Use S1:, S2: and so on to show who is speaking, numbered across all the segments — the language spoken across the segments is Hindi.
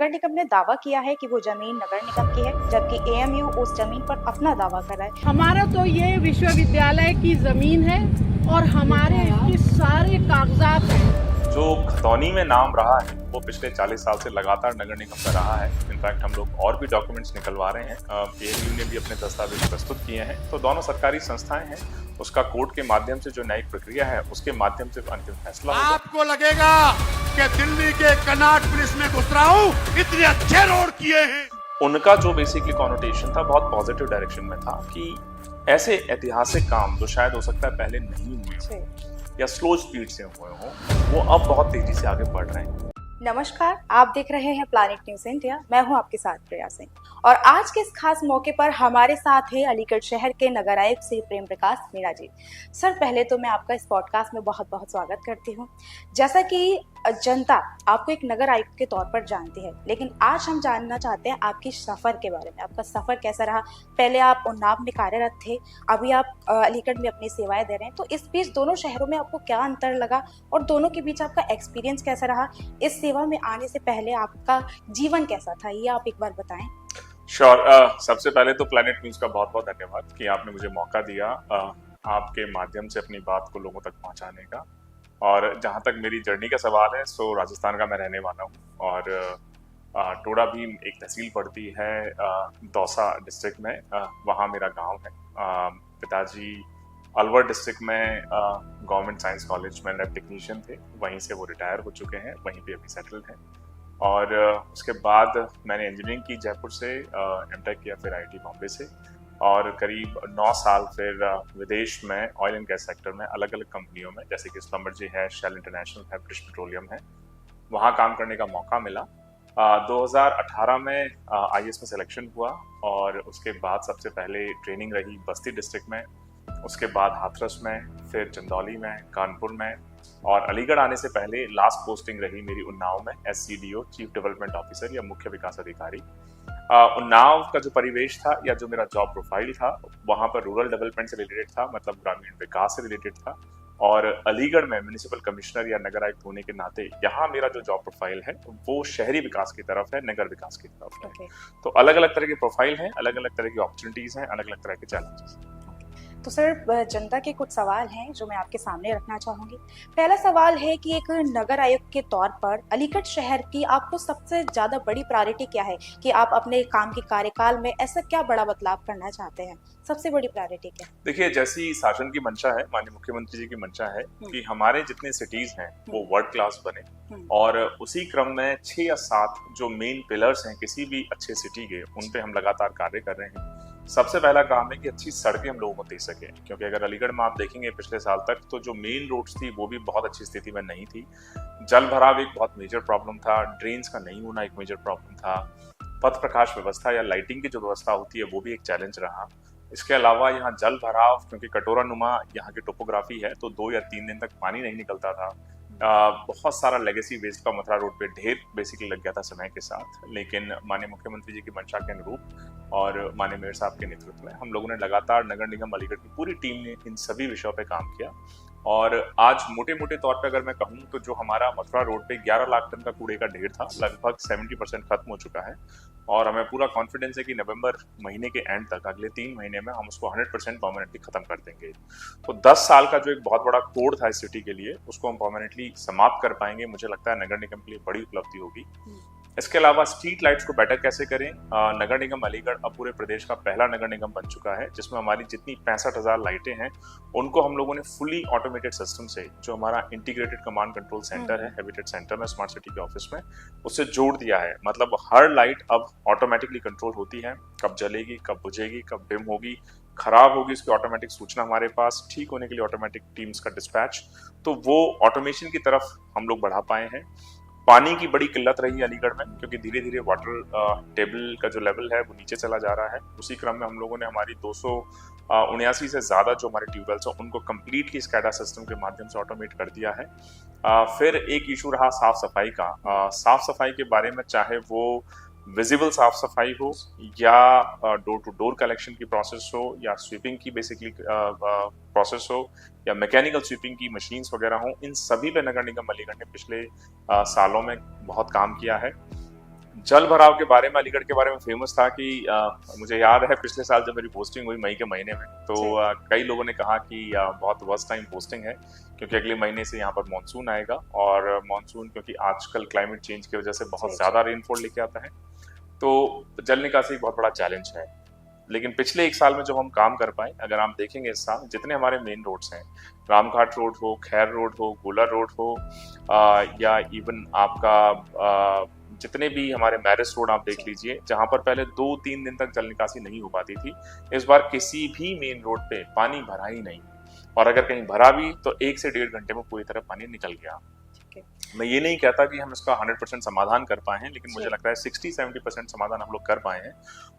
S1: नगर निगम ने दावा किया है कि वो जमीन नगर निगम की है, जबकि एएमयू उस जमीन पर अपना दावा कर रहा है।
S2: हमारा तो ये विश्वविद्यालय की जमीन है और हमारे इसके सारे कागजात हैं।
S3: जो खतौनी में नाम रहा है वो पिछले 40 साल से लगातार नगर निगम का रहा है। इनफैक्ट हम लोग और भी डॉक्यूमेंट्स निकलवा रहे हैं। एएमयू ने भी अपने दस्तावेज प्रस्तुत किए हैं। तो दोनों सरकारी संस्थाएं हैं, उसका कोर्ट के माध्यम से जो न्यायिक प्रक्रिया है उसके माध्यम से अंतिम फैसला होगा।
S4: आपको लगेगा कि दिल्ली के कनॉट प्लेस में घुस रहा हूं, इतने अच्छे रोड किए हैं।
S3: उनका जो बेसिकली कॉनोटेशन था बहुत पॉजिटिव डायरेक्शन में था कि ऐसे ऐतिहासिक काम जो शायद हो सकता है पहले नहीं हुए या स्लो स्पीड से हुए हों, वो अब बहुत तेजी से आगे बढ़ रहे हैं।
S1: नमस्कार, आप देख रहे हैं प्लैनेट न्यूज इंडिया। मैं हूं आपके साथ प्रिया सिंह और आज के इस खास मौके पर हमारे साथ है अलीगढ़ शहर के नगर आयुक्त श्री प्रेम प्रकाश मीणा जी। सर, पहले तो मैं आपका इस पॉडकास्ट में बहुत बहुत स्वागत करती हूं। जैसा कि जनता आपको एक नगर आयुक्त के तौर पर जानती है, लेकिन आज हम जानना चाहते हैं आपकी सफर के बारे में। आपका सफर कैसा रहा? पहले आप उन्नाव में कार्यरत थे, अभी आप अलीगढ़ में अपनी सेवाएं दे रहे हैं, तो इस बीच दोनों शहरों में आपको क्या अंतर लगा और दोनों के बीच आपका एक्सपीरियंस कैसा रहा? इस सेवा में आने से पहले आपका जीवन कैसा था, ये आप एक बार बताएं।
S3: श्योर। सबसे पहले तो प्लैनेट न्यूज का बहुत बहुत धन्यवाद कि आपने मुझे मौका दिया आपके माध्यम से अपनी बात को लोगों तक पहुंचाने का। और जहां तक मेरी जर्नी का सवाल है, सो राजस्थान का मैं रहने वाला हूं और टोडा भीम एक तहसील पड़ती है दौसा डिस्ट्रिक्ट में, वहाँ मेरा गांव है। पिताजी अलवर डिस्ट्रिक्ट में गवर्नमेंट साइंस कॉलेज में लैब टेक्नीशियन थे, वहीं से वो रिटायर हो चुके हैं, वहीं पे अभी सेटल्ड हैं। और उसके बाद मैंने इंजीनियरिंग की जयपुर से, एमटेक किया फिर आईआईटी बॉम्बे से, और करीब 9 साल फिर विदेश में ऑयल एंड गैस सेक्टर में अलग अलग कंपनियों में, जैसे कि स्लम्बरजी है, शेल इंटरनेशनल है, ब्रिटिश पेट्रोलियम है, वहाँ काम करने का मौका मिला। 2018 में आईएएस में सिलेक्शन हुआ और उसके बाद सबसे पहले ट्रेनिंग रही बस्ती डिस्ट्रिक्ट में, उसके बाद हाथरस में, फिर चंदौली में, कानपुर में, और अलीगढ़ आने से पहले लास्ट पोस्टिंग रही मेरी उन्नाव में एससीडीओ, चीफ डेवलपमेंट ऑफिसर या मुख्य विकास अधिकारी। उन्नाव का जो परिवेश था या जो मेरा जॉब प्रोफाइल था, वहाँ पर रूरल डेवलपमेंट से रिलेटेड था, मतलब ग्रामीण विकास से रिलेटेड था। और अलीगढ़ में म्युनिसिपल कमिश्नर या नगर आयुक्त होने के नाते यहाँ मेरा जो जॉब प्रोफाइल है वो शहरी विकास की तरफ है, नगर विकास की तरफ है। तो अलग अलग तरह के प्रोफाइल हैं, अलग अलग तरह की अपॉर्चुनिटीज हैं, अलग अलग तरह के चैलेंजेस हैं।
S1: तो सर, जनता के कुछ सवाल हैं जो मैं आपके सामने रखना चाहूंगी। पहला सवाल है कि एक नगर आयुक्त के तौर पर अलीगढ़ शहर की आपको सबसे ज्यादा बड़ी प्रायोरिटी क्या है कि आप अपने काम के कार्यकाल में ऐसा क्या बड़ा बदलाव करना चाहते हैं? सबसे बड़ी प्रायोरिटी क्या है?
S3: देखिए, जैसी शासन की मंशा है, माननीय मुख्यमंत्री जी की मंशा है कि हमारे जितने सिटीज हैं वो वर्ल्ड क्लास बने, और उसी क्रम में 6 या 7 जो मेन पिलर्स हैं किसी भी अच्छे सिटी के, उन पे हम लगातार कार्य कर रहे हैं। सबसे पहला काम है कि अच्छी सड़कें हम लोगों को दे सके, क्योंकि अगर अलीगढ़ में आप देखेंगे पिछले साल तक तो जो मेन रोड्स थी वो भी बहुत अच्छी स्थिति में नहीं थी। जल भराव एक बहुत मेजर प्रॉब्लम था, ड्रेन्स का नहीं होना एक मेजर प्रॉब्लम था, पथ प्रकाश व्यवस्था या लाइटिंग की जो व्यवस्था होती है वो भी एक चैलेंज रहा। इसके अलावा यहाँ जल भराव, क्योंकि कटोरा नुमा यहाँ की टोपोग्राफी है, तो 2 या 3 दिन तक पानी नहीं निकलता था। बहुत सारा लेगेसी वेस्ट का मथुरा रोड पे ढेर बेसिकली लग गया था समय के साथ। लेकिन माननीय मुख्यमंत्री जी की मंशा के अनुरूप और माननीय मेयर साहब के नेतृत्व में हम लोगों ने लगातार नगर निगम अलीगढ़ की पूरी टीम ने इन सभी विषयों पे काम किया। और आज मोटे मोटे तौर पे अगर मैं कहूँ तो जो हमारा मथुरा रोड पे 11 लाख टन का कूड़े का ढेर था, लगभग 70% खत्म हो चुका है। और हमें पूरा कॉन्फिडेंस है कि नवंबर महीने के एंड तक, अगले 3 महीने में हम उसको 100% परमानेंटली खत्म कर देंगे। तो 10 साल का जो एक बहुत बड़ा कोड था इस सिटी के लिए, उसको हम परमानेंटली समाप्त कर पाएंगे। मुझे लगता है नगर निगम के लिए बड़ी उपलब्धि होगी। इसके अलावा स्ट्रीट लाइट्स को बेटर कैसे करें, नगर निगम अलीगढ़ अब पूरे प्रदेश का पहला नगर निगम बन चुका है जिसमें हमारी जितनी 65,000 लाइटें हैं उनको हम लोगों ने फुली ऑटोमेटेड सिस्टम से, जो हमारा इंटीग्रेटेड कमांड कंट्रोल सेंटर है हैबिटेट सेंटर में स्मार्ट सिटी के ऑफिस में, उससे जोड़ दिया है। मतलब हर लाइट अब ऑटोमेटिकली कंट्रोल होती है, कब जलेगी, कब बुझेगी, कब डिम होगी, खराब होगी, उसकी ऑटोमेटिक सूचना हमारे पास, ठीक होने के लिए ऑटोमेटिक टीम्स का डिस्पैच। तो वो ऑटोमेशन की तरफ हम लोग बढ़ा पाए हैं। पानी की बड़ी किल्लत रही अलीगढ़ में, क्योंकि धीरे धीरे वाटर टेबल का जो लेवल है वो नीचे चला जा रहा है। उसी क्रम में हम लोगों ने हमारी 279 से ज़्यादा जो हमारे ट्यूबवेल्स हैं उनको कम्प्लीटली स्कैडा सिस्टम के माध्यम से ऑटोमेट कर दिया है। फिर एक इशू रहा साफ सफाई का। साफ सफाई के बारे में, चाहे वो विजिबल साफ सफाई हो या डोर टू डोर कलेक्शन की प्रोसेस हो या स्वीपिंग की बेसिकली प्रोसेस हो या मैकेनिकल स्वीपिंग की मशीन्स वगैरह हो, इन सभी पे नगर निगम अलीगढ़ ने पिछले सालों में बहुत काम किया है। जल भराव के बारे में अलीगढ़ के बारे में फेमस था कि मुझे याद है पिछले साल जब मेरी पोस्टिंग हुई मई के महीने में, तो कई लोगों ने कहा कि बहुत वर्स्ट टाइम पोस्टिंग है क्योंकि अगले महीने से यहाँ पर मानसून आएगा, और मानसून क्योंकि आजकल क्लाइमेट चेंज की वजह से बहुत ज़्यादा रेनफॉल लेके आता है, तो जल निकासी एक बहुत बड़ा चैलेंज है। लेकिन पिछले एक साल में जो हम काम कर पाए, अगर आप देखेंगे इस साल जितने हमारे मेन रोड्स हैं, रामघाट रोड हो, खैर रोड हो, गोला रोड हो, या इवन आपका जितने भी हमारे मैरिज रोड आप देख लीजिए, जहां पर पहले 2-3 दिन तक जल निकासी नहीं हो पाती थी, इस बार किसी भी मेन रोड पे पानी भरा ही नहीं, और अगर कहीं भरा भी तो 1 से 1.5 घंटे में पूरी तरह पानी निकल गया। मैं ये नहीं कहता कि हम इसका 100% समाधान कर पाए हैं, लेकिन मुझे लगता है 60-70% समाधान हम लोग कर पाए हैं।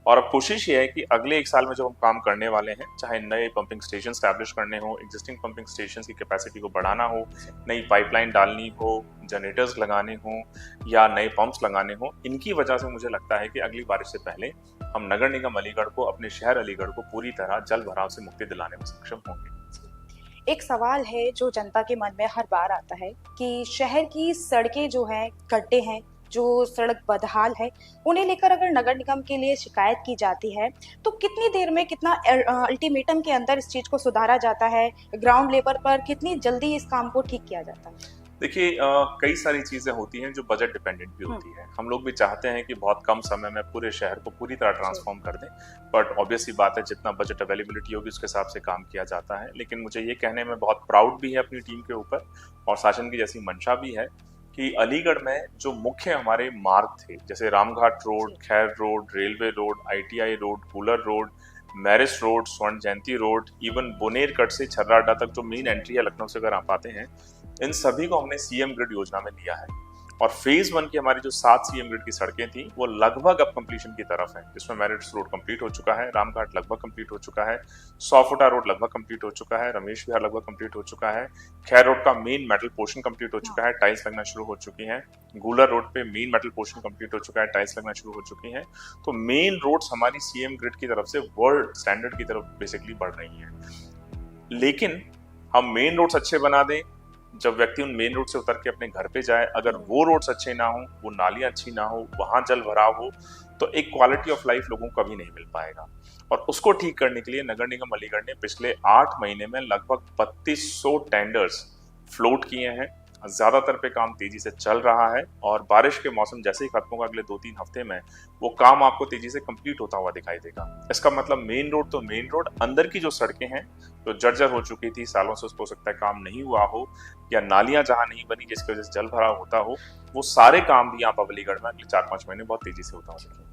S3: और अब कोशिश ये है कि अगले एक साल में जो हम काम करने वाले हैं, चाहे नए पंपिंग स्टेशन स्टैब्लिश करने हो, एग्जिस्टिंग पंपिंग स्टेशन की कैपेसिटी को बढ़ाना हो, नई पाइपलाइन डालनी हो, जनरेटर्स लगाने हो या नए पंप्स लगाने हो, इनकी वजह से मुझे लगता है कि अगली बारिश से पहले हम नगर निगम अलीगढ़ को, अपने शहर अलीगढ़ को पूरी तरह जल भराव से मुक्ति दिलाने में सक्षम होंगे।
S1: एक सवाल है जो जनता के मन में हर बार आता है कि शहर की सड़कें जो हैं, गड्ढे हैं, जो सड़क बदहाल है, उन्हें लेकर अगर नगर निगम के लिए शिकायत की जाती है तो कितनी देर में, कितना अल्टीमेटम के अंदर इस चीज़ को सुधारा जाता है, ग्राउंड लेवल पर कितनी जल्दी इस काम को ठीक किया जाता है?
S3: देखिए, कई सारी चीज़ें होती हैं जो बजट डिपेंडेंट भी होती है। हम लोग भी चाहते हैं कि बहुत कम समय में पूरे शहर को पूरी तरह ट्रांसफॉर्म कर दें, बट ऑब्वियसली बात है जितना बजट अवेलेबिलिटी होगी उसके हिसाब से काम किया जाता है। लेकिन मुझे ये कहने में बहुत प्राउड भी है अपनी टीम के ऊपर, और शासन की जैसी मंशा भी है कि अलीगढ़ में जो मुख्य हमारे मार्ग थे, जैसे रामघाट रोड, खैर road, railway road, ITI road, cooler road, marriage road, स्वर्ण जयंती रोड, इवन बोनेरकट से छर्रा अड्डा तक जो मेन एंट्री है लखनऊ से अगर आप आते हैं, इन सभी को हमने CM ग्रिड योजना में लिया है। और फेज 1 की हमारी जो 7 CM ग्रिड की सड़कें थी वो लगभग अब कंप्लीशन की तरफ है, जिसमें मैरिज रोड कंप्लीट हो चुका है, रामघाट लगभग कंप्लीट हो चुका है, 100 फुटा रोड लगभग कंप्लीट हो चुका है, रमेश विहार लगभग कंप्लीट हो चुका है, खैर रोड का मेन मेटल पोर्शन कंप्लीट हो चुका है, टाइल्स लगना शुरू हो चुकी हैं, गूलर रोड पे मेन मेटल पोर्शन कंप्लीट हो चुका है, टाइल्स लगना शुरू हो चुकी हैं। तो मेन रोड्स हमारी CM ग्रिड की तरफ से वर्ल्ड स्टैंडर्ड की तरफ बेसिकली बढ़ रही हैं। लेकिन हम मेन रोड्स अच्छे बना दें, जब व्यक्ति उन मेन रोड से उतर के अपने घर पे जाए, अगर वो रोड्स अच्छे ना हो, वो नालियां अच्छी ना हो, वहां जल भराव हो, तो एक क्वालिटी ऑफ लाइफ लोगों को कभी नहीं मिल पाएगा। और उसको ठीक करने के लिए नगर निगम अलीगढ़ ने पिछले 8 महीने में लगभग 3200 टेंडर्स फ्लोट किए हैं। ज्यादातर पे काम तेजी से चल रहा है, और बारिश के मौसम जैसे ही खत्म होगा अगले 2-3 हफ्ते में वो काम आपको तेजी से कंप्लीट होता हुआ दिखाई देगा। इसका मतलब मेन रोड तो मेन रोड, अंदर की जो सड़कें हैं जो जर्जर हो चुकी थी, सालों से हो सकता है काम नहीं हुआ हो, या नालियां जहां नहीं बनी जिसकी वजह से जल भराव होता हो, वो सारे काम भी आप अलीगढ़ में अगले 4-5 महीने बहुत तेजी से होता हो सके।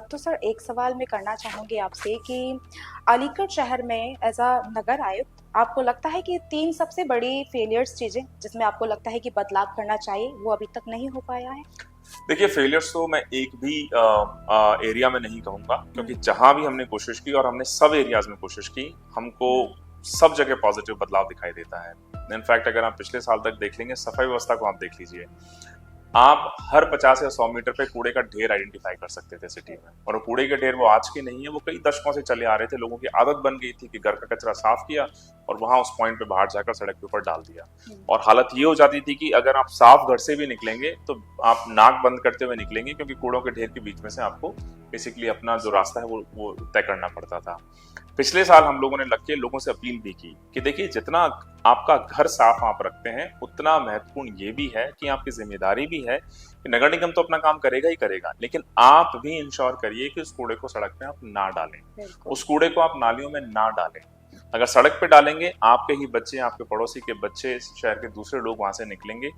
S1: तो सर, एक सवाल मैं करना चाहूँगी आपसे कि अलीगढ़ शहर में एज अ नगर आयुक्त आपको लगता है कि 3 सबसे बड़ी फेलियर्स चीज़ें जिसमें आपको लगता है कि बदलाव करना चाहिए वो अभी तक नहीं हो पाया है?
S3: देखिए, फेलियर्स तो मैं एक भी एरिया में नहीं कहूँगा, क्योंकि जहां भी हमने कोशिश की, और हमने सब एरियाज में कोशिश की, हमको सब जगह पॉजिटिव बदलाव दिखाई देता है। इनफैक्ट अगर आप पिछले साल तक देख लेंगे, सफाई व्यवस्था को आप देख लीजिए, आप हर 50 या 100 मीटर पे कूड़े का ढेर आइडेंटिफाई कर सकते थे सिटी में, और वो कूड़े के ढेर वो आज के नहीं है, वो कई दशकों से चले आ रहे थे। लोगों की आदत बन गई थी कि घर का कचरा साफ किया और वहां उस पॉइंट पे बाहर जाकर सड़क के ऊपर डाल दिया, और हालत ये हो जाती थी कि अगर आप साफ घर से भी निकलेंगे तो आप नाक बंद करते हुए निकलेंगे, क्योंकि कूड़ों के ढेर के बीच में से आपको बेसिकली अपना जो रास्ता है वो तय करना पड़ता था। पिछले साल हम लोगों ने लग के लोगों से अपील भी की कि देखिए, जितना आपका घर साफ आप रखते हैं उतना महत्वपूर्ण ये भी है कि आपकी जिम्मेदारी भी है कि नगर निगम तो अपना काम करेगा ही करेगा, लेकिन आप भी इंश्योर करिए कि उस कूड़े को सड़क पे आप ना डालें, उस कूड़े को आप नालियों में ना डालें। अगर सड़क पे डालेंगे, आपके ही बच्चे, आपके पड़ोसी के बच्चे, शहर के दूसरे लोग वहां से निकलेंगे।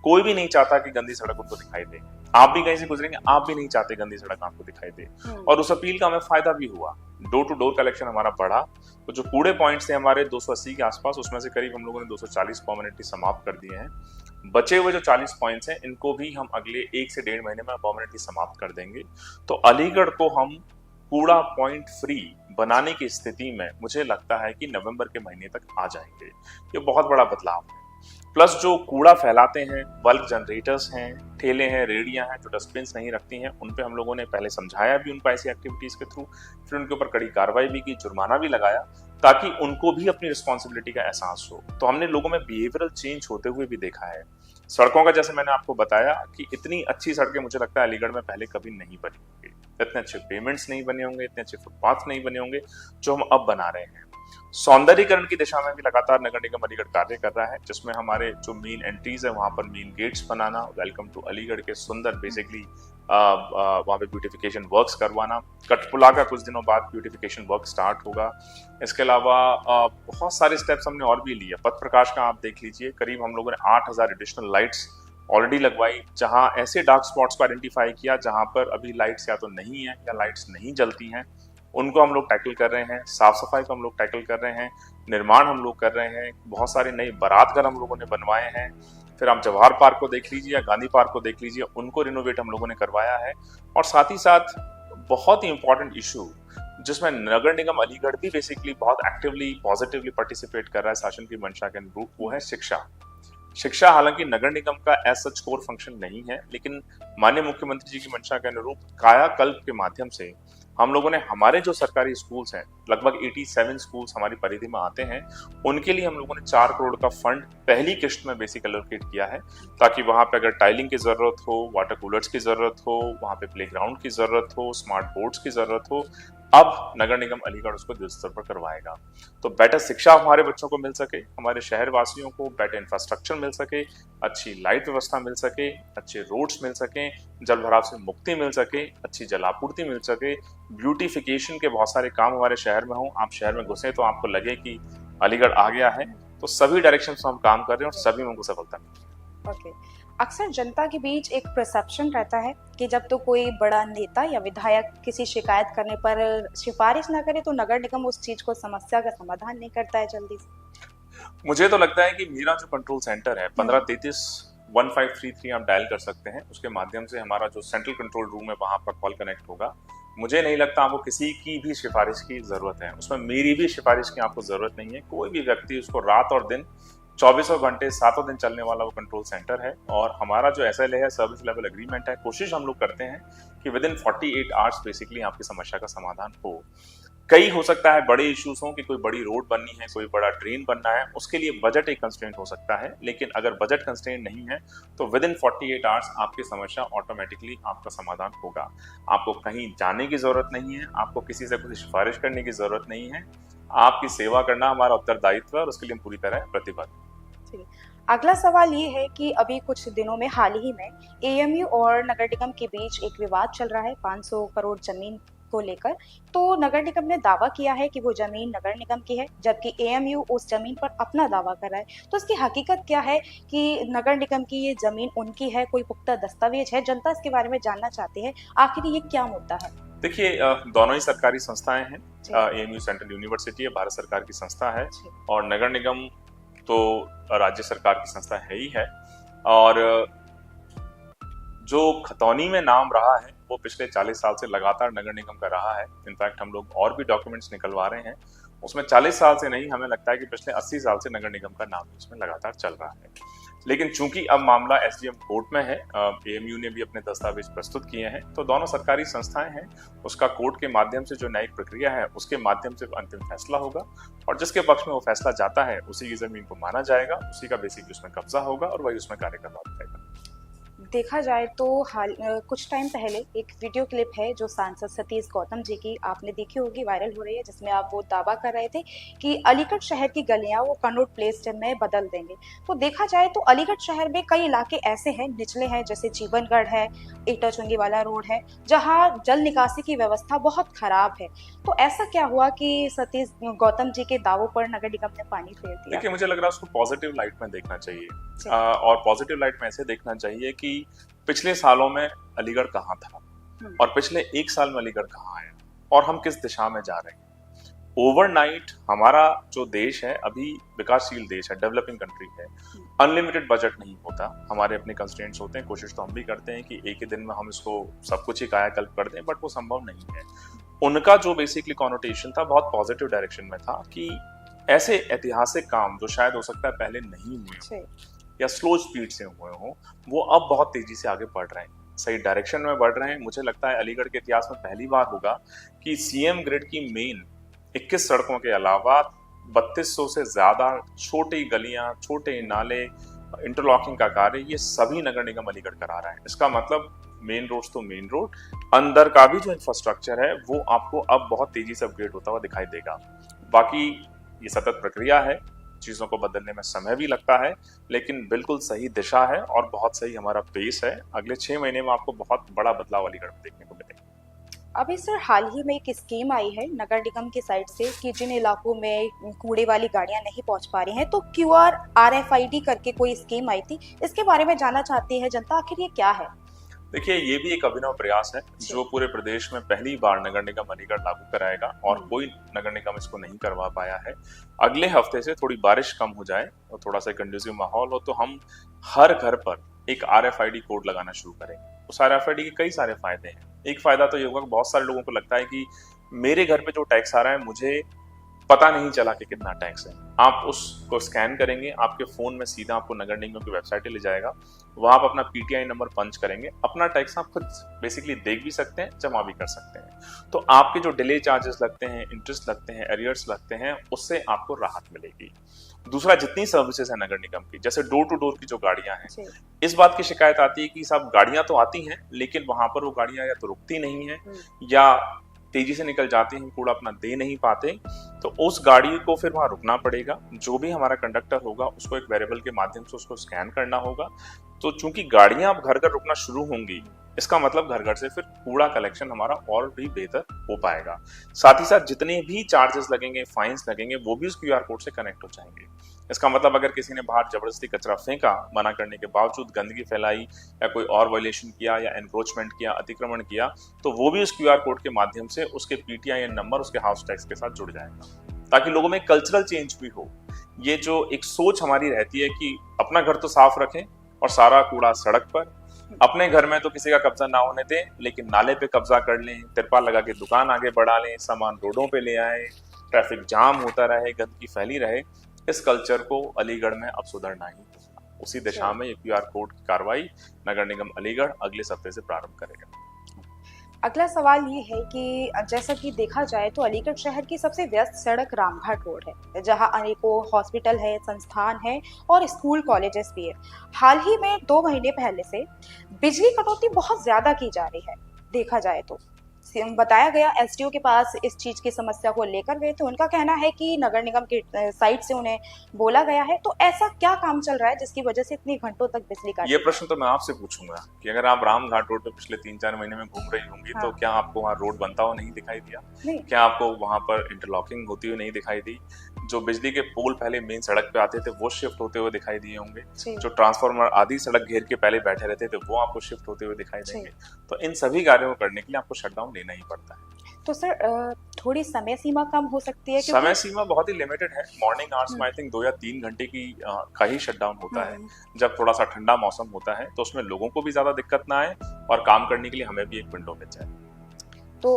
S3: कोई भी नहीं चाहता कि गंदी सड़क उनको दिखाई दे, आप भी कहीं से गुजरेंगे, आप भी नहीं चाहते गंदी सड़क आपको दिखाई दे। और उस अपील का हमें फायदा भी हुआ, डोर टू डोर कलेक्शन हमारा बढ़ा, तो जो कूड़े पॉइंट्स थे हमारे 280 के आसपास, उसमें से करीब हम लोगों ने 240 परमानेंटली समाप्त कर दिए हैं। बचे हुए जो 40 पॉइंट्स हैं, इनको भी हम अगले 1 से 1.5 महीने में परमानेंटली समाप्त कर देंगे। तो अलीगढ़ को हम कूड़ा पॉइंट फ्री बनाने की स्थिति में मुझे लगता है कि नवंबर के महीने तक आ जाएंगे। ये बहुत बड़ा बदलाव है। प्लस जो कूड़ा फैलाते हैं, बल्क जनरेटर्स हैं, ठेले हैं, रेहड़ियां हैं जो डस्टबिन नहीं रखती हैं, उन पे हम लोगों ने पहले समझाया भी उनको ऐसी एक्टिविटीज के थ्रू, फिर उनके ऊपर कड़ी कार्रवाई भी की, जुर्माना भी लगाया, ताकि उनको भी अपनी रिस्पॉन्सिबिलिटी का एहसास हो। तो हमने लोगों में बिहेवियरल चेंज होते हुए भी देखा है। सड़कों का जैसे मैंने आपको बताया कि इतनी अच्छी सड़कें मुझे लगता है अलीगढ़ में पहले कभी नहीं बनी होंगी, इतने अच्छे पेमेंट्स नहीं बने होंगे, इतने अच्छे फुटपाथ नहीं बने होंगे जो हम अब बना रहे हैं। सौंदर्यीकरण की दिशा में भी लगातार नगर निगम अलीगढ़ कार्य कर रहा है, जिसमें हमारे जो मेन एंट्रीज है वहां पर मेन गेट्स बनाना, वेलकम टू अलीगढ़ के सुंदर बेसिकली वहां पे ब्यूटिफिकेशन वर्क्स करवाना। कठपुला का कुछ दिनों बाद ब्यूटिफिकेशन वर्क स्टार्ट होगा। इसके अलावा बहुत सारे स्टेप्स हमने और भी लिए। पथ प्रकाश का आप देख लीजिए, करीब हम लोगों ने 8000 एडिशनल लाइट्स ऑलरेडी लगवाई, जहां ऐसे डार्क स्पॉट्स को आइडेंटिफाई किया जहां पर अभी लाइट्स या तो नहीं है या लाइट्स नहीं जलती हैं, उनको हम लोग टैकल कर रहे हैं। साफ सफाई को हम लोग टैकल कर रहे हैं, निर्माण हम लोग कर रहे हैं, बहुत सारे नए बारात घर हम लोगों ने बनवाए हैं। फिर आप जवाहर पार्क को देख लीजिए या गांधी पार्क को देख लीजिए, उनको रिनोवेट हम लोगों ने करवाया है। और साथ ही साथ बहुत ही इंपॉर्टेंट इशू जिसमें नगर निगम अलीगढ़ भी बेसिकली बहुत एक्टिवली पॉजिटिवली पार्टिसिपेट कर रहा है शासन की मंशा के अनुरूप, वो है शिक्षा। शिक्षा हालांकि नगर निगम का एज सच कोर फंक्शन नहीं है, लेकिन माननीय मुख्यमंत्री जी की मंशा के अनुरूप कायाकल्प के माध्यम से हम लोगों ने हमारे जो सरकारी स्कूल्स हैं, लगभग 87 स्कूल्स हमारी परिधि में आते हैं, उनके लिए हम लोगों ने 4 करोड़ का फंड पहली किश्त में बेसिक एलोकेट किया है, ताकि वहां पे अगर टाइलिंग की जरूरत हो, वाटर कूलर्स की जरूरत हो, वहां पे प्लेग्राउंड की जरूरत हो, स्मार्ट बोर्ड्स की जरूरत हो, अब नगर निगम अलीगढ़ उसको युद्ध स्तर पर करवाएगा। तो बेटर शिक्षा हमारे बच्चों को मिल सके, हमारे शहर वासियों को बेटर इंफ्रास्ट्रक्चर मिल सके, अच्छी लाइट व्यवस्था मिल सके, अच्छे रोड्स मिल सके, जल भराव से मुक्ति मिल सके, अच्छी जलापूर्ति मिल सके, ब्यूटिफिकेशन के बहुत सारे काम हमारे शहर में हो। आप शहर में घुसे तो आपको लगे कि अलीगढ़ आ गया है। तो सभी डायरेक्शन में हम काम कर रहे हैं और सभी में हमको सफलता मिली।
S1: ओके। अक्सर जनता के बीच एक परसेप्शन रहता है कि जब तो कोई बड़ा नेता या विधायक किसी शिकायत करने पर सिफारिश ना करे तो नगर निगम उस चीज को समस्या का समाधान नहीं करता है जल्दी से।
S3: मुझे तो लगता है कि मेरा जो कंट्रोल सेंटर है 1533 1533 आप डायल कर सकते हैं, उसके माध्यम से हमारा जो सेंट्रल कंट्रोल रूम है वहां पर कॉल कनेक्ट होगा। मुझे नहीं लगता आपको किसी की भी सिफारिश की जरूरत है, उसमें मेरी भी सिफारिश की आपको जरूरत नहीं है। कोई भी व्यक्ति, उसको रात और दिन 24 घंटे 7 दिन चलने वाला वो कंट्रोल सेंटर है। और हमारा जो SLA है, सर्विस लेवल एग्रीमेंट है, कोशिश हम लोग करते हैं कि विद इन 48 आवर्स बेसिकली आपकी समस्या का समाधान हो। कई हो सकता है बड़े इश्यूज हों कि कोई बड़ी रोड बननी है, कोई बड़ा ड्रेन बनना है, उसके लिए बजट एक कंस्ट्रेंट हो सकता है, लेकिन अगर बजट कंस्ट्रेंट नहीं है तो विद इन 48 आवर्स आपकी समस्या ऑटोमेटिकली आपका समाधान होगा। आपको कहीं जाने की जरूरत नहीं है, आपको किसी से कुछ सिफारिश करने की जरूरत नहीं है। आपकी सेवा करना हमारा उत्तरदायित्व है और उसके लिए हम पूरी तरह प्रतिबद्ध।
S1: अगला सवाल ये है कि अभी कुछ दिनों में हाल ही में AMU और नगर निगम के बीच एक विवाद चल रहा है 500 करोड़ जमीन को लेकर। तो नगर निगम ने दावा किया है कि वो जमीन नगर निगम की है, जबकि AMU उस जमीन पर अपना दावा कर रहा है। तो इसकी हकीकत क्या है कि नगर निगम की ये जमीन उनकी है, कोई पुख्ता दस्तावेज है? जनता इसके बारे में जानना चाहती है, आखिर ये क्या मुद्दा है?
S3: देखिए, दोनों ही सरकारी संस्थाएं हैं। AMU सेंट्रल यूनिवर्सिटी है, भारत सरकार की संस्था है, और नगर निगम तो राज्य सरकार की संस्था है ही है। और जो खतौनी में नाम रहा है वो पिछले 40 साल से लगातार नगर निगम का रहा है। इनफैक्ट हम लोग और भी डॉक्यूमेंट्स निकलवा रहे हैं, उसमें 40 साल से नहीं, हमें लगता है कि पिछले 80 साल से नगर निगम का नाम उसमें लगातार चल रहा है। लेकिन चूंकि अब मामला SDM कोर्ट में है, AMU ने भी अपने दस्तावेज प्रस्तुत किए हैं, तो दोनों सरकारी संस्थाएं हैं, उसका कोर्ट के माध्यम से जो न्यायिक प्रक्रिया है उसके माध्यम से अंतिम फैसला होगा, और जिसके पक्ष में वो फैसला जाता है उसी की जमीन को माना जाएगा, उसी का बेसिक उसमें कब्जा होगा और वही उसमें कार्य करवा जाएगा।
S1: देखा जाए तो कुछ टाइम पहले एक वीडियो क्लिप है जो सांसद सतीश गौतम जी की आपने देखी होगी, वायरल हो रही है, जिसमें आप वो दावा कर रहे थे कि अलीगढ़ शहर की गलियां वो कनॉट प्लेस में बदल देंगे। तो देखा जाए तो अलीगढ़ शहर में कई इलाके ऐसे हैं, निचले हैं, जैसे जीवनगढ़ है, ईटाचुंगी वाला रोड है, जहाँ जल निकासी की व्यवस्था बहुत खराब है। तो ऐसा क्या हुआ कि सतीश गौतम जी के दावों पर नगर निगम ने पानी फेर दिया?
S3: देखिए, मुझे लग रहा है उसको पॉजिटिव लाइट में देखना चाहिए, और पॉजिटिव लाइट में ऐसे देखना चाहिए कि पिछले सालों में अलीगढ़ कहाँ था और पिछले 1 साल में अलीगढ़ कहाँ आया और हम किस दिशा में जा रहे हैं। ओवरनाइट हमारा जो देश है अभी विकासशील देश है, डेवलपिंग कंट्री है, अनलिमिटेड बजट नहीं होता, हमारे अपने कंस्ट्रेंट्स होते हैं। कोशिश तो हम भी करते हैं कि एक ही दिन में हम इसको सब कुछ ही कायाकल्प कर दें, बट वो संभव नहीं है। उनका जो बेसिकली कॉनोटेशन था बहुत पॉजिटिव डायरेक्शन में था कि ऐसे ऐतिहासिक काम जो शायद हो सकता है पहले नहीं हुए या स्लो स्पीड से हुए हों, वो अब बहुत तेजी से आगे बढ़ रहे हैं, सही डायरेक्शन में बढ़ रहे हैं। मुझे लगता है अलीगढ़ के इतिहास में पहली बार होगा कि CM ग्रिड की मेन 21 सड़कों के अलावा 3200 से ज्यादा छोटी गलियां, छोटे नाले, इंटरलॉकिंग का कार्य, ये सभी नगर निगम अलीगढ़ करा रहा है। इसका मतलब मेन रोड तो मेन रोड, अंदर का भी जो इंफ्रास्ट्रक्चर है वो आपको अब बहुत तेजी से अपग्रेड होता हुआ दिखाई देगा। बाकी ये सतत प्रक्रिया है, चीजों को बदलने में समय भी लगता है, लेकिन बिल्कुल सही दिशा है और बहुत सही हमारा पेस है। अगले 6 महीने में आपको बहुत बड़ा बदलाव अलीगढ़ में देखने को मिलेगा।
S1: अभी सर हाल ही में एक स्कीम आई है नगर निगम की साइड से कि जिन इलाकों में कूड़े वाली गाड़ियां नहीं पहुंच पा रही हैं तो QR RFID करके कोई स्कीम आई थी, इसके बारे में जानना चाहती है जनता, आखिर ये क्या है?
S3: देखिए, ये भी एक अभिनव प्रयास है जो पूरे प्रदेश में पहली बार नगर निगम अलीगढ़ लागू कराएगा और कोई नगर निगम इसको नहीं करवा पाया है। अगले हफ्ते से थोड़ी बारिश कम हो जाए और थोड़ा सा कंड्यूसिव माहौल हो तो हम हर घर पर एक RFID कोड लगाना शुरू करेंगे। उस RFID के कई सारे फायदे हैं। एक फायदा तो ये होगा कि बहुत सारे लोगों को लगता है कि मेरे घर पे जो टैक्स आ रहा है मुझे पता नहीं चला कि कितना टैक्स है। आप उसको स्कैन करेंगे, आपके फोन में सीधा आपको नगर निगम की वेबसाइट ले जाएगा, वहां आप अपना PTI नंबर पंच करेंगे, अपना टैक्स आप खुद बेसिकली देख भी सकते हैं, जमा भी कर सकते हैं। तो आपके जो डिले चार्जेस लगते हैं, इंटरेस्ट लगते हैं, एरियर्स लगते हैं, उससे आपको राहत मिलेगी। दूसरा, जितनी सर्विसेज है नगर निगम की, जैसे डोर टू डोर की जो गाड़ियां हैं, इस बात की शिकायत आती है कि सब गाड़ियां तो आती हैं लेकिन वहां पर वो गाड़ियां या तो रुकती नहीं है या तेजी से निकल जाते हैं, कूड़ा अपना दे नहीं पाते, तो उस गाड़ी को फिर वहां रुकना पड़ेगा। जो भी हमारा कंडक्टर होगा उसको एक वेरिएबल के माध्यम से उसको स्कैन करना होगा। तो चूंकि गाड़ियां अब घर घर रुकना शुरू होंगी, इसका मतलब घर घर से फिर कूड़ा कलेक्शन हमारा और भी बेहतर हो पाएगा। साथ ही साथ जितने भी चार्जेस लगेंगे, फाइन्स लगेंगे, वो भी उस QR कोड से कनेक्ट हो जाएंगे। इसका मतलब अगर किसी ने बाहर जबरदस्ती कचरा फेंका, मना करने के बावजूद गंदगी फैलाई या कोई और वायलेशन किया या एनक्रोचमेंट किया, अतिक्रमण किया, तो वो भी उस QR कोड के माध्यम से उसके PTIN नंबर उसके हाउस टैक्स के साथ जुड़ जाएगा, ताकि लोगों में कल्चरल चेंज भी हो। ये जो एक सोच हमारी रहती है कि अपना घर तो साफ रखें और सारा कूड़ा सड़क पर, अपने घर में तो किसी का कब्जा ना होने दें लेकिन नाले पे कब्जा कर लें, तिरपाल लगा के दुकान आगे बढ़ा लें, सामान रोडों पे ले आए, ट्रैफिक जाम होता रहे, गंदगी फैली रहे, इस कल्चर को अलीगढ़ में अब सुधरना ही होगा। उसी दिशा में ये QR कोड की कार्रवाई नगर निगम अलीगढ़ अगले सप्ताह से प्रारंभ करेगा।
S1: अगला सवाल ये है कि जैसा कि देखा जाए तो अलीगढ़ शहर की सबसे व्यस्त सड़क रामघाट रोड है, जहां अनेकों हॉस्पिटल है, संस्थान है और स्कूल कॉलेजेस भी है। हाल ही में 2 महीने पहले से बिजली कटौती बहुत ज्यादा की जा रही है। देखा जाए तो बताया गया, SDO के पास इस चीज की समस्या को लेकर गए थे, उनका कहना है कि नगर निगम की साइड से उन्हें बोला गया है। तो ऐसा क्या काम चल रहा है जिसकी वजह से इतनी घंटों तक बिजली काट?
S3: ये प्रश्न तो मैं आपसे पूछूंगा कि अगर आप रामघाट रोड पे पिछले 3-4 महीने में घूम रही होंगी, तो क्या आपको वहाँ रोड बनता हुआ नहीं दिखाई दिया? क्या आपको वहाँ पर इंटरलॉकिंग होती हुई नहीं दिखाई दी? जो बिजली के पोल पहले मेन सड़क पे आते थे वो शिफ्ट होते हुए दिखाई दिए होंगे। जो ट्रांसफार्मर आधी सड़क घेर के पहले बैठे रहते थे वो आपको शिफ्ट होते हुए दिखाई देंगे। तो इन सभी कार्यों को करने के लिए आपको शटडाउन लेना ही पड़ता है।
S1: तो सर थोड़ी समय सीमा कम हो सकती है?
S3: समय सीमा बहुत ही लिमिटेड है। मॉर्निंग आवर्स में आई थिंक 2 या 3 घंटे की का ही शटडाउन होता है। जब थोड़ा सा ठंडा मौसम होता है तो उसमें लोगों को भी ज्यादा दिक्कत ना आए और काम करने के लिए हमें भी एक विंडो मिल जाए।
S1: तो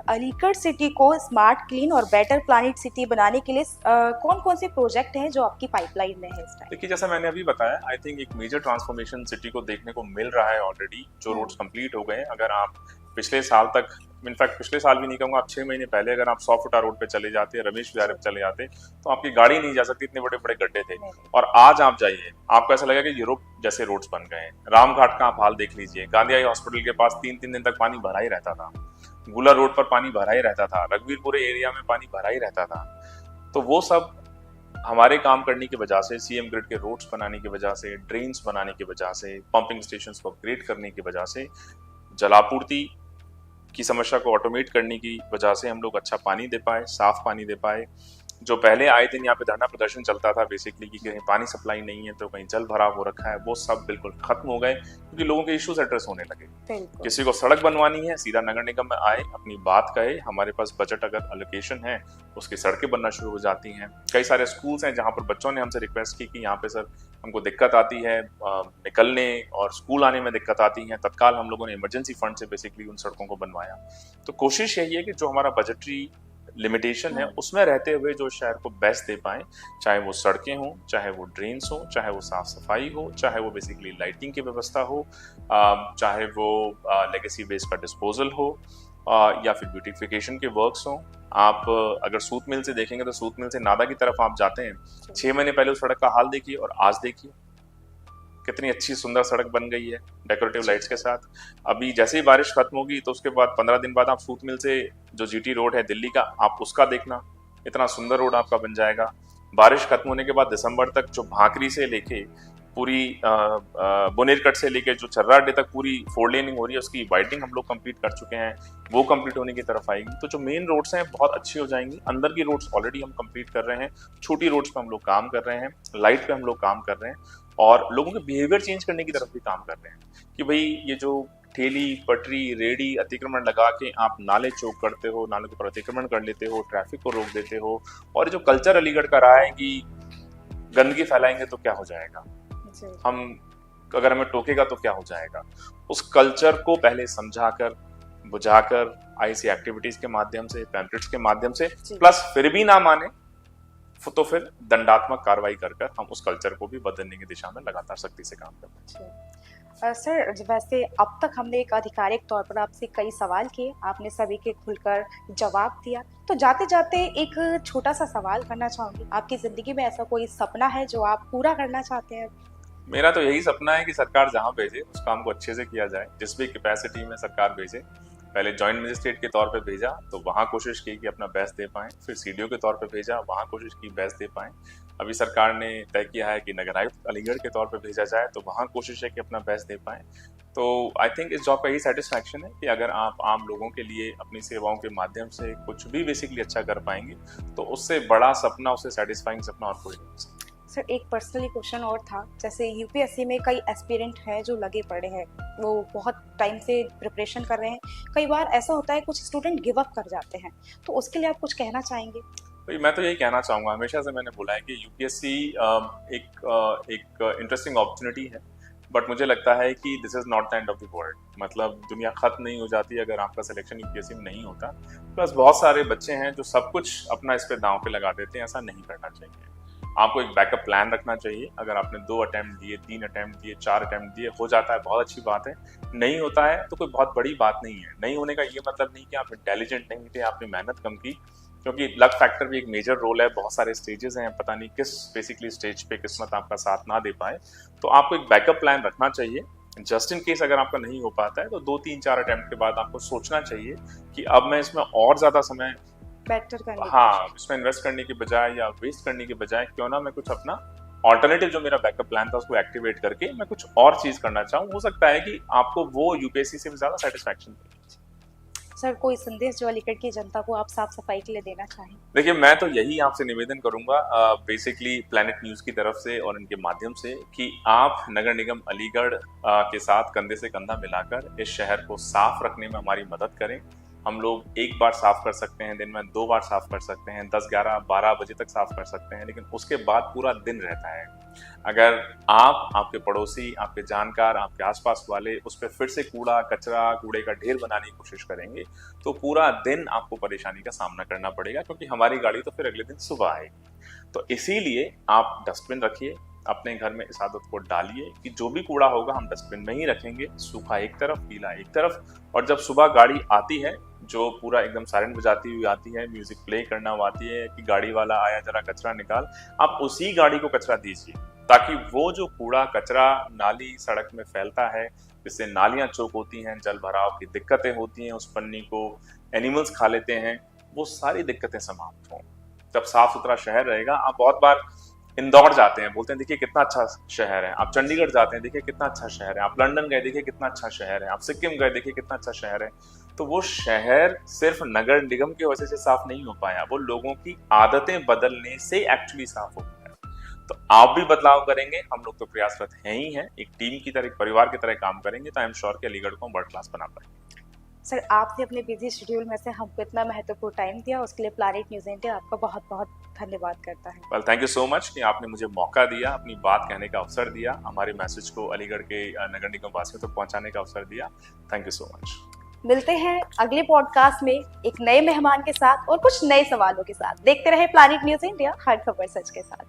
S1: अलीगढ़ सिटी को स्मार्ट, क्लीन और बेटर प्लानिट सिटी बनाने के लिए कौन कौन से प्रोजेक्ट हैं जो आपकी पाइपलाइन में है इस टाइम?
S3: देखिए, जैसा मैंने अभी बताया, आई थिंक एक मेजर ट्रांसफॉर्मेशन सिटी को देखने को मिल रहा है ऑलरेडी। जो रोड्स कंप्लीट हो गए हैं, अगर आप पिछले साल तक, इनफैक्ट पिछले साल भी नहीं कहूँगा, आप 6 महीने पहले अगर आप 100 फुटा रोड पे चले जाते, रमेश विहार पे चले जाते, तो आपकी गाड़ी नहीं जा सकती, इतने बड़े बड़े गड्ढे थे। और आज आप जाइए, आपको ऐसा लगेगा कि यूरोप जैसे रोड्स बन गए हैं। रामघाट का आप हाल देख लीजिए, गांधी आई हॉस्पिटल के पास 3-3 दिन तक पानी भरा ही रहता था। गुलर रोड पर पानी भरा ही रहता था। रघुवीरपुर एरिया में पानी भरा ही रहता था। तो वो सब हमारे काम करने की वजह से, सीएम ग्रिड के रोड्स बनाने की वजह से, ड्रेन्स बनाने की वजह से, पंपिंग स्टेशंस को अपग्रेड करने की वजह से, जलापूर्ति की समस्या को ऑटोमेट करने की वजह से हम लोग अच्छा पानी दे पाए, साफ पानी दे पाए। जो पहले आए दिन यहाँ पे धरना प्रदर्शन चलता था बेसिकली कि कहीं पानी सप्लाई नहीं है तो कहीं जल भराव हो रखा है, वो सब बिल्कुल खत्म हो गए क्योंकि लोगों के इश्यूज एड्रेस होने लगे। किसी को सड़क बनवानी है, सीधा नगर निगम में आए, अपनी बात कहे, हमारे पास बजट अगर एलोकेशन है उसकी सड़कें बनना शुरू हो जाती हैं। कई सारे स्कूल्स हैं जहाँ पर बच्चों ने हमसे रिक्वेस्ट की कि यहाँ पे सर हमको दिक्कत आती है निकलने और स्कूल आने में दिक्कत आती है। तत्काल हम लोगों ने इमरजेंसी फंड से बेसिकली उन सड़कों को बनवाया। तो कोशिश यही है कि जो हमारा बजटरी लिमिटेशन है उसमें रहते हुए जो शहर को बेस्ट दे पाए, चाहे वो सड़कें हों, चाहे वो ड्रेन्स हों, चाहे वो साफ सफाई हो, चाहे वो बेसिकली लाइटिंग की व्यवस्था हो, चाहे वो लेगेसी वेस्ट का डिस्पोजल हो, या फिर ब्यूटिफिकेशन के वर्क्स हों। आप अगर सूत मिल से देखेंगे तो सूत मिल से नादा की तरफ आप जाते हैं, 6 महीने पहले उस सड़क का हाल देखिए और आज देखिए, कितनी अच्छी सुंदर सड़क बन गई है डेकोरेटिव लाइट्स के साथ। अभी जैसे ही बारिश खत्म होगी तो उसके बाद 15 दिन बाद आप सूत मिल से जो जीटी रोड है दिल्ली का, आप उसका देखना, इतना सुंदर रोड आपका बन जाएगा। बारिश खत्म होने के बाद दिसंबर तक जो भाकरी से लेके पूरी बुनेरकट से लेके जो चर्रा अड्डे तक पूरी 4 लेनिंग हो रही है, उसकी वाइडनिंग हम लोग कंप्लीट कर चुके हैं, वो कंप्लीट होने की तरफ आएगी। तो जो मेन रोड्स हैं बहुत अच्छी हो जाएंगी। अंदर की रोड्स ऑलरेडी हम कंप्लीट कर रहे हैं, छोटी रोड्स पे हम लोग काम कर रहे हैं, लाइट पे हम लोग काम कर रहे हैं और लोगों के बिहेवियर चेंज करने की तरफ भी काम कर रहे हैं कि भाई ये जो ठेली पटरी रेडी अतिक्रमण लगा के आप नाले चौक करते हो, नालों के ऊपर अतिक्रमण कर लेते हो, ट्रैफिक को रोक देते हो, और जो कल्चर अलीगढ़ का रहा है कि गंदगी फैलाएंगे तो क्या हो जाएगा, हम अगर हमें टोकेगा तो क्या हो जाएगा, उस कल्चर को पहले समझाकर बुझाकर ऐसी एक्टिविटीज के माध्यम से, पैम्पलेट्स के माध्यम से, प्लस फिर भी ना माने तो फिर दंडात्मक कार्रवाई कर हम उस कल्चर को भी बदलने की दिशा में लगातार सख्ती से काम करते हैं।
S1: सर वैसे अब तक हमने एक आधिकारिक तौर पर आपसे कई सवाल किए, आपने सभी के खुलकर जवाब दिया, तो जाते जाते एक छोटा सा सवाल करना चाहूंगी, आपकी जिंदगी में ऐसा कोई सपना है जो आप पूरा करना चाहते हैं?
S3: मेरा तो यही सपना है कि सरकार जहां भेजे उस काम को अच्छे से किया जाए, जिस भी कैपेसिटी में सरकार भेजे। पहले जॉइंट मजिस्ट्रेट के तौर पे भेजा तो वहां कोशिश की कि अपना बेस्ट दे पाएं, फिर सीडीओ के तौर पे भेजा, वहां कोशिश की बेस्ट दे पाएं। अभी सरकार ने तय किया है कि नगर आयुक्त अलीगढ़ के तौर पे भेजा जाए तो वहां कोशिश है कि अपना बेस्ट दे पाएं। तो आई थिंक इस जॉब का यही सेटिस्फैक्शन है कि अगर आप आम लोगों के लिए अपनी सेवाओं के माध्यम से कुछ भी बेसिकली अच्छा कर पाएंगे तो उससे बड़ा सपना, उससे सेटिस्फाइंग सपना और कोई नहीं।
S1: सर एक पर्सनली क्वेश्चन और था, जैसे यूपीएससी में कई एस्पिरेंट हैं जो लगे पड़े हैं, वो बहुत टाइम से प्रिपरेशन कर रहे हैं, कई बार ऐसा होता है कुछ स्टूडेंट गिव अप कर जाते हैं, तो उसके लिए आप कुछ कहना चाहेंगे?
S3: भाई मैं तो यही कहना चाहूँगा, हमेशा से मैंने बोला है कि यूपीएससी एक इंटरेस्टिंग अपॉर्चुनिटी है, बट मुझे लगता है कि this is not the end of the world. मतलब दुनिया खत्म नहीं हो जाती अगर आपका सिलेक्शन यूपीएससी में नहीं होता। प्लस बहुत सारे बच्चे हैं जो सब कुछ अपना इस पे दांव पे लगा देते हैं, ऐसा नहीं करना चाहिए। आपको एक बैकअप प्लान रखना चाहिए। अगर आपने 2 अटेम्प्ट दिए, 3 अटेम्प्ट दिए, 4 अटेम्प्ट दिए, हो जाता है बहुत अच्छी बात है, नहीं होता है तो कोई बहुत बड़ी बात नहीं है। नहीं होने का ये मतलब नहीं कि आप इंटेलिजेंट नहीं थे, आपने मेहनत कम की, क्योंकि लक फैक्टर भी एक मेजर रोल है। बहुत सारे स्टेजेस हैं, पता नहीं किस बेसिकली स्टेज पे किस्मत आपका साथ ना दे पाए, तो आपको एक बैकअप प्लान रखना चाहिए। जस्ट इन केस अगर आपका नहीं हो पाता है तो 2, 3, 4 अटेम्प्ट के बाद आपको सोचना चाहिए कि अब मैं इसमें और ज्यादा समय
S1: बेटर करने,
S3: हाँ, इसमें इन्वेस्ट करने की बजाय या वेस्ट करने की बजाय क्यों ना मैं कुछ अपना ऑल्टरनेटिव जो मेरा बैकअप प्लान था उसको एक्टिवेट करके मैं कुछ और चीज करना चाहूँ। हो सकता है कि आपको वो यूपीएससी से भी ज्यादा सेटिस्फैक्शन दे।
S1: सर कोई संदेश जो अलीगढ़ की जनता को आप साफ सफाई के लिए देना चाहें?
S3: देखिए मैं तो यही आपसे निवेदन करूंगा बेसिकली प्लैनेट न्यूज की तरफ से और इनके माध्यम से कि आप नगर निगम अलीगढ़ के साथ कंधे से कंधा मिलाकर इस शहर को साफ रखने में हमारी मदद करें। हम लोग एक बार साफ कर सकते हैं, दिन में 2 बार साफ कर सकते हैं, 10, 11, 12 बजे तक साफ कर सकते हैं, लेकिन उसके बाद पूरा दिन रहता है। अगर आप, आपके पड़ोसी, आपके जानकार, आपके आसपास वाले उस पर फिर से कूड़ा कचरा, कूड़े का ढेर बनाने की कोशिश करेंगे तो पूरा दिन आपको परेशानी का सामना करना पड़ेगा, क्योंकि हमारी गाड़ी तो फिर अगले दिन सुबह आएगी। तो इसीलिए आप डस्टबिन रखिए, अपने घर में इस आदत को डालिए कि जो भी कूड़ा होगा हम डस्टबिन में ही रखेंगे, सूखा एक तरफ, गीला एक तरफ। और जब सुबह गाड़ी आती है जो पूरा एकदम सायरन बजाती हुई आती है, म्यूजिक प्ले करना हुआ आती है कि गाड़ी वाला आया जरा कचरा निकाल, आप उसी गाड़ी को कचरा दीजिए, ताकि वो जो कूड़ा कचरा नाली सड़क में फैलता है, जिससे नालियां चौक होती हैं, जल भराव की दिक्कतें होती हैं, उस पन्नी को एनिमल्स खा लेते हैं, वो सारी दिक्कतें समाप्त हों। जब साफ सुथरा शहर रहेगा, आप बहुत बार इंदौर जाते हैं, बोलते हैं देखिए कितना अच्छा शहर है, आप चंडीगढ़ जाते हैं देखिए कितना अच्छा शहर है, आप लंदन गए देखिए कितना अच्छा शहर है, आप सिक्किम गए देखिए कितना अच्छा शहर है। तो वो शहर सिर्फ नगर निगम की वजह से साफ नहीं हो पाया, वो लोगों की आदतें बदलने से एक्चुअली साफ हो पाया। तो आप भी बदलाव करेंगे, हम लोग तो प्रयासरत हैं ही हैं, एक टीम की तरह, एक परिवार की तरह काम करेंगे, तो आई एम श्योर कि अलीगढ़ को वर्ल्ड क्लास बना पाएंगे।
S1: सर आपने अपने बिजी शेड्यूल में से हमको इतना महत्वपूर्ण टाइम दिया, उसके लिए प्लैनेट न्यूज़ इंडिया आपका बहुत बहुत धन्यवाद करता है।
S3: Well thank you so much कि आपने मुझे मौका दिया, अपनी बात कहने का अवसर दिया, हमारे मैसेज को अलीगढ़ के नगर निगम वासियों तक पहुंचाने का अवसर दिया। Thank you so much.
S1: मिलते हैं अगले पॉडकास्ट में एक नए मेहमान के साथ और कुछ नए सवालों के साथ। देखते रहे प्लैनेट न्यूज़ इंडिया, हर खबर सच के साथ।